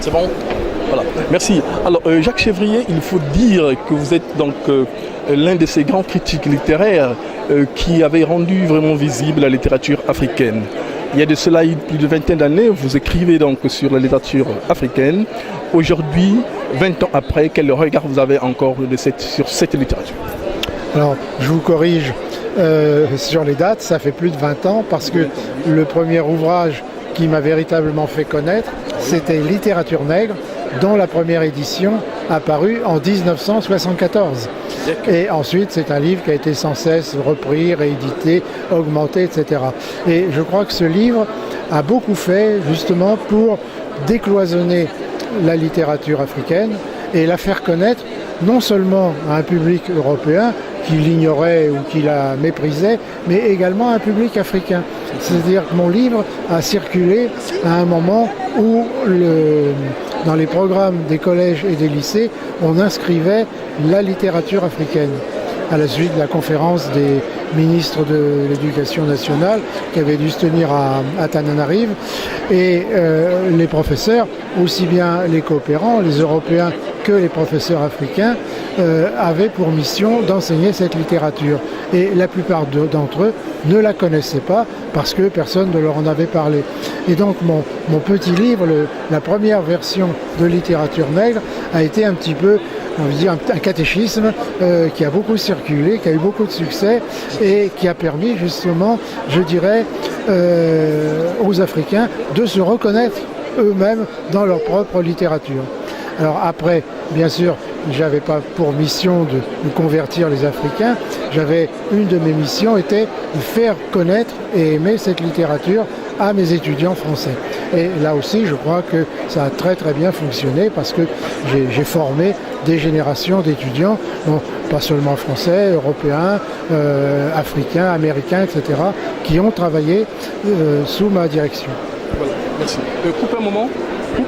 C'est bon? Voilà. Merci. Alors, Jacques Chevrier, il faut dire que vous êtes donc l'un de ces grands critiques littéraires qui avait rendu vraiment visible la littérature africaine. Il y a de cela plus de vingtaine d'années, vous écrivez donc sur la littérature africaine. Aujourd'hui, 20 ans après, quel regard vous avez encore sur cette littérature? Alors, je vous corrige sur les dates, ça fait plus de 20 ans parce que le premier ouvrage qui m'a véritablement fait connaître, c'était Littérature nègre, dont la première édition apparue en 1974. Et ensuite, c'est un livre qui a été sans cesse repris, réédité, augmenté, etc. Et je crois que ce livre a beaucoup fait justement pour décloisonner la littérature africaine et la faire connaître non seulement à un public européen qui l'ignorait ou qui la méprisait, mais également à un public africain. C'est-à-dire que mon livre a circulé à un moment où dans les programmes des collèges et des lycées, on inscrivait la littérature africaine. À la suite de la conférence des ministres de l'Éducation nationale qui avait dû se tenir à Tananarive, et les professeurs, aussi bien les coopérants, les Européens que les professeurs africains, avaient pour mission d'enseigner cette littérature. Et la plupart d'entre eux ne la connaissaient pas parce que personne ne leur en avait parlé. Et donc mon petit livre, la première version de Littérature nègre, a été un petit peu, on veut dire, un catéchisme qui a beaucoup circulé, qui a eu beaucoup de succès et qui a permis justement, je dirais, aux Africains de se reconnaître eux-mêmes dans leur propre littérature. Alors après, bien sûr, j'avais pas pour mission de convertir les Africains. Une de mes missions était de faire connaître et aimer cette littérature à mes étudiants français. Et là aussi, je crois que ça a très très bien fonctionné parce que j'ai formé des générations d'étudiants, pas seulement français, européens, africains, américains, etc., qui ont travaillé sous ma direction. Voilà, merci. Coupe un moment. Coupe.